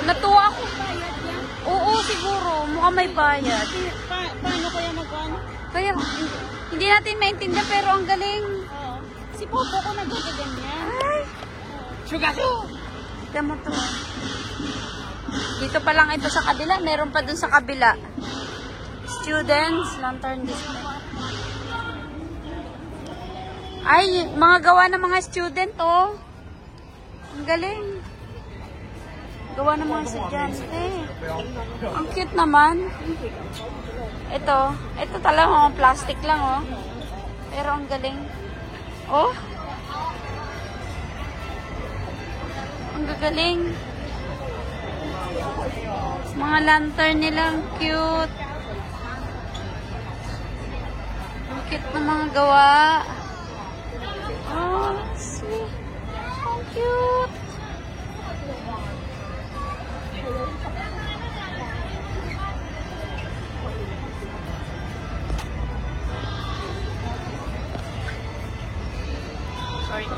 Natuwa ako. Bayad yan. Oo, siguro. Mukhang may bayad. Paano kaya magkano? Kaya, hindi natin maintindihan pero ang galing. Oo. Si Popo ko nagagagan yan. Ay! Sugar ko! Tignan mo to. Dito pa lang ito sa kabila. Meron pa dun sa kabila. Students, lantern display. Ay, mga gawa ng mga student, oh. Ang galing. Gawa ng mga estudyante. Ang cute naman. Ito talaga, oh, plastic lang, oh. Pero ang galing. Oh. Ang gagaling. Mga lantern nilang cute. Ang cute ng mga gawa. Oh, sweet. Ang cute. Sorry.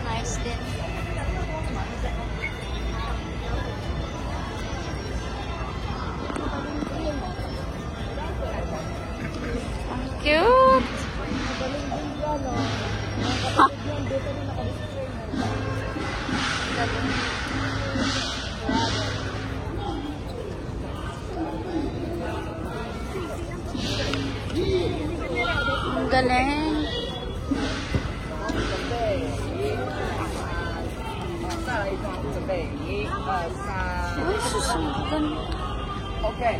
Nice din. Ang cute. Ang galing. Uy, susundan. Okay.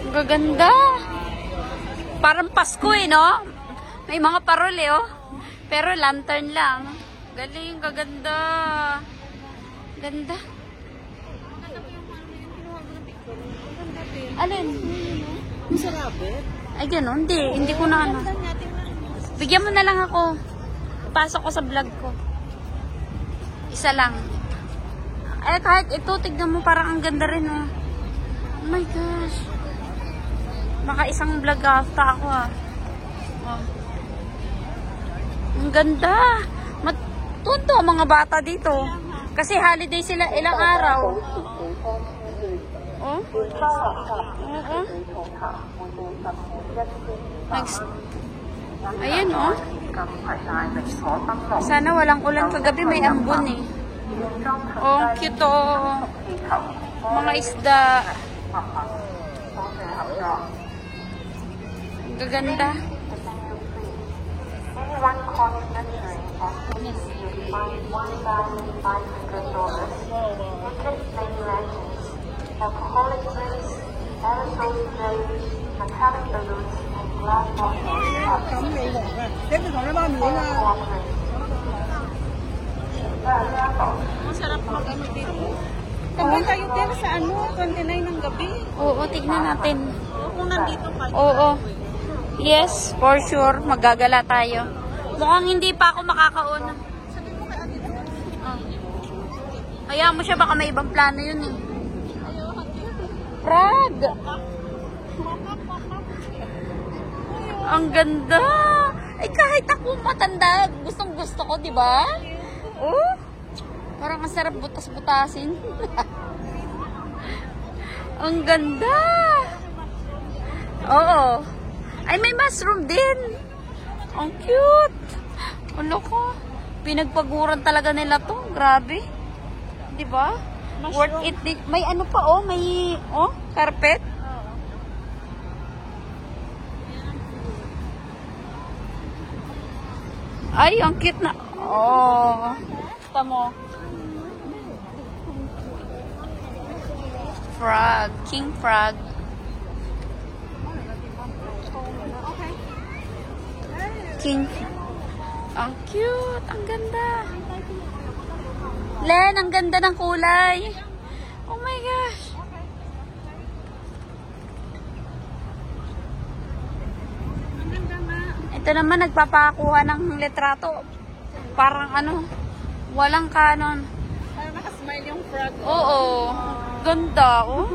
Ang gaganda. Parang Pasko eh, no? May mga parol eh, oh. Pero lantern lang. Galing, gaganda. Ganda. Alin? Masarap eh. Ay, ganun. Hindi ko na ano. Bigyan mo na lang ako. Pasok ko sa vlog ko. Isa lang. Eh, kahit ito, tignan mo, parang ang ganda rin, oh. Oh my gosh. Baka isang vlog after ako, ah. Oh. Ang ganda. Matuto ang mga bata dito. Kasi holiday sila ilang araw. Oh? Oo. Ayan, oh. Sana walang ulan kagabi, may ambon eh. Oh, cute, oh. Mga isda. Ang gaganda. Anyone complimentary of this will find $1,500. Tickets may be lanterns, alcoholic drinks, aerosol sprays, metallic balloons, and glass bottles. Masarap mag-ano dito. Kami tayo din sa ano, 29 ng gabi. Oo, tignan natin. Kung nandito pa. Oo. Yes, for sure. Magagala tayo. Mukhang hindi pa ako makakauna. Oh. Hayaan mo siya, baka may ibang plano yun eh. Brad! Ang ganda! Ay, kahit ako matanda, gustong gusto ko, di ba? Oh, parang ang sarap butas-butasin. Ang ganda! Oo. Ay, may mushroom din. Ang cute. Ano ko? Pinagpaguran talaga nila to. Grabe. Di ba? Worth it. May ano pa, oh. May, oh, carpet. Ay, ang cute na. Oh. Tamo. Frog. King frog. King. Ang cute. Ang ganda. Len, ang ganda ng kulay. Oh my gosh. Ito naman, nagpapakuha ng litrato. Parang ano, Walang kanon. Parang nakasmile yung frog. Oo. Ganda, oh.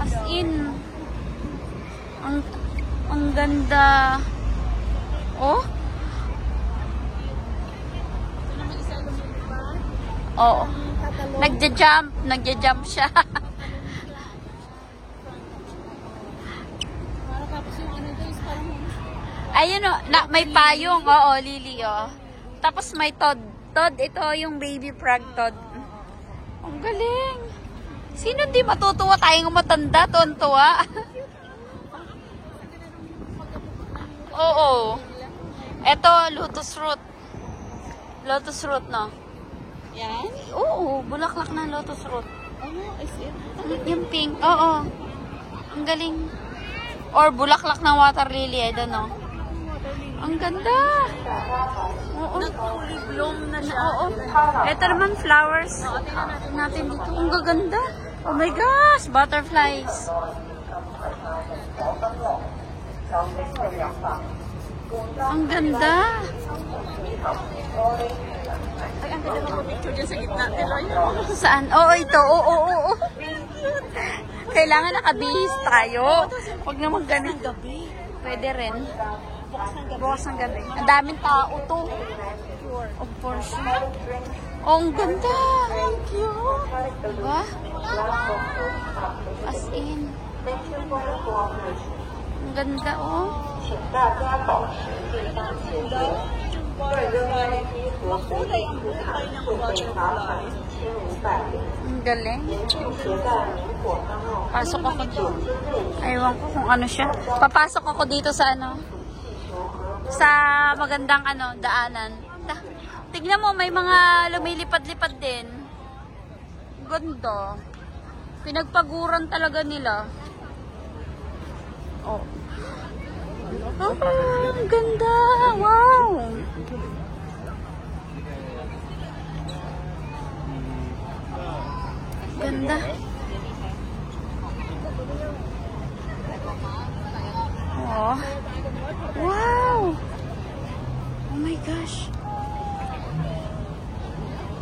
As in. Ang ganda. Oh? Oo. Nagja-jump siya. Parang tapos yung ano guys, parang Ayun oh, may payong. Oo, Lily, oh. Tapos may Todd. Todd, ito yung baby frog Todd. Ang galing. Sino di matutuwa tayong matanda? Tuwan-tuwa. Oo. Ito, lotus root. Lotus root, no? yan. Oo, bulaklak na lotus root. Ano, is it? Yung pink, oo. Ang galing. Or bulaklak ng water lily, I don't know. Ang ganda. Oo. Fully bloom na siya. Oo. Ito naman, flowers. Tingnan natin dito. Ang gaganda. Oh my gosh, butterflies. Ang ganda. Ay, ang ganda ng picture dyan sa gitna. Pero Saan? Oo, ito. Oo. Kailangan nakabihis tayo. Huwag naman ganun. gabi. Pwede rin. Bukas ng gabi. Bukas ng gabi. Ang daming tao to. Of course. Oh, ang ganda. Thank you. Diba? As in. Ang ganda, oh. 请大家保持对方前进。对人为集合随机资产会被罚款1500元。 Ang galing. 严禁携带明火刚冒 Pasok ako 酒 dito. 精类 Aywan ko kung ano siya. Papasok ako dito sa ano. Sa magandang ano, daanan. Tignan mo, may mga lumilipad-lipad din. Ganda. Pinagpaguran talaga nila. Oh. Ah, ang ganda. Wow. Ganda. Oh. Wow. Oh my gosh.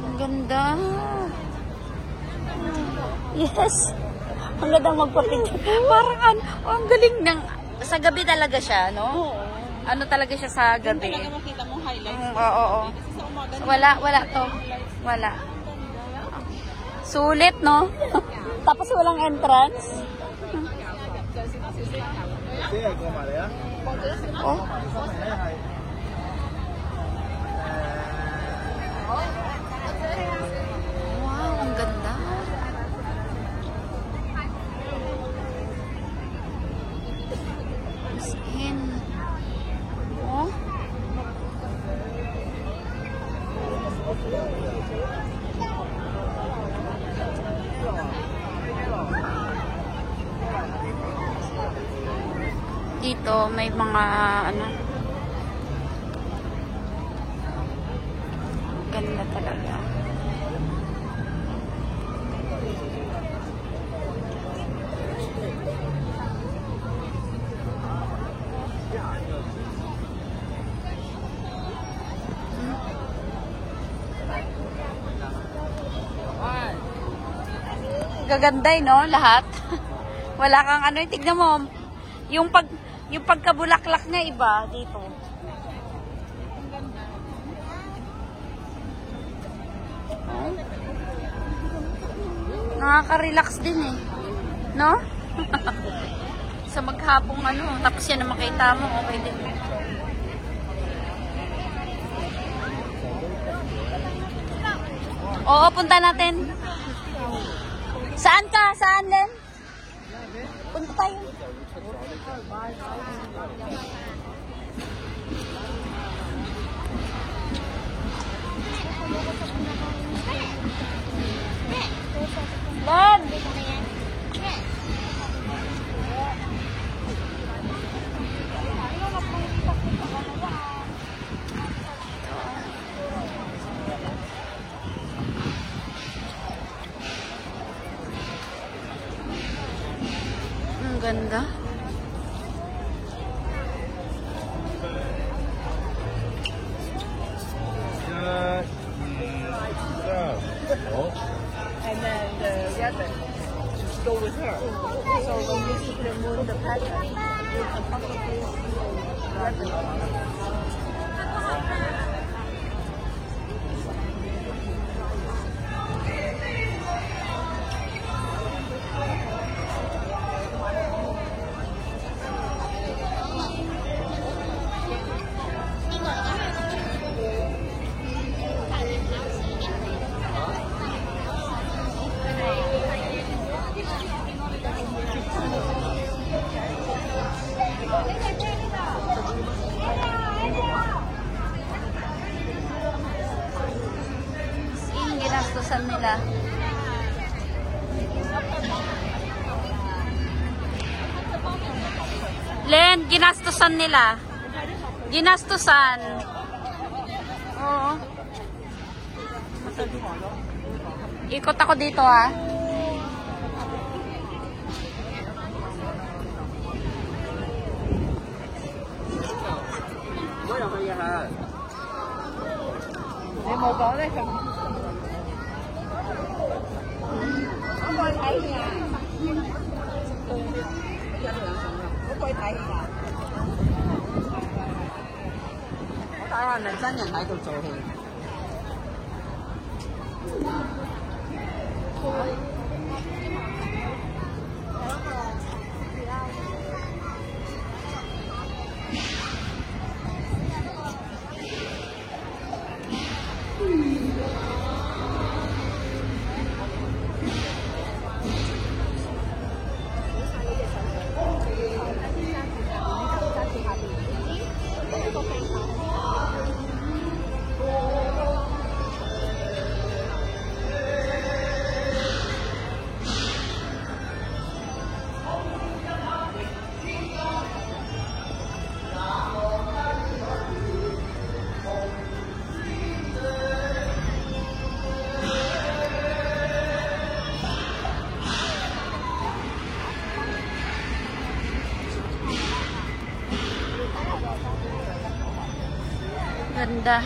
Ang ganda. Yes. Ang ganda magpapicture. Parang ang galing ng sa gabi talaga siya, no? Oo. Ano talaga siya sa Doon gabi? talaga makita mong highlights. Oo. Kasi sa umaga, Wala to. Wala. Sulit, no? Tapos walang entrance. Oh. Wow, ang ganda. As in. Oh. Dito may mga ano. Ganda talaga. Gaganday, no? Lahat. Wala kang ano, tignan mo. Yung pagkabulaklak niya iba dito. Oh. Nakaka-relax din eh. No? Sa maghapong ano, tapos yan na makita mo, okay din. Oo, punta natin. Saan ka? Saan, Len? Punta tayo. Len! Ang ganda. and then the ribbon go with her. So we need to remove the pattern with the pufferfish ribbon. Yung ginastusan nila. Len, ginastusan nila. Ginastusan. Oo. Ikot ako dito ha. Để một cỡ đấy không? Có coi thấy nha. Có coi睇㗎。我帶下人真人喺度做戲。Ganda.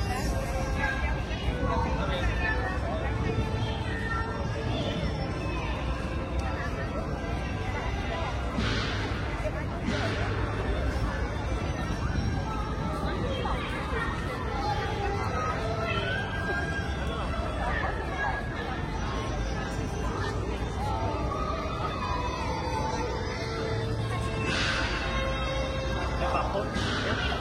Hãy subscribe cho kênh Ghiền Mì Gõ để không bỏ lỡ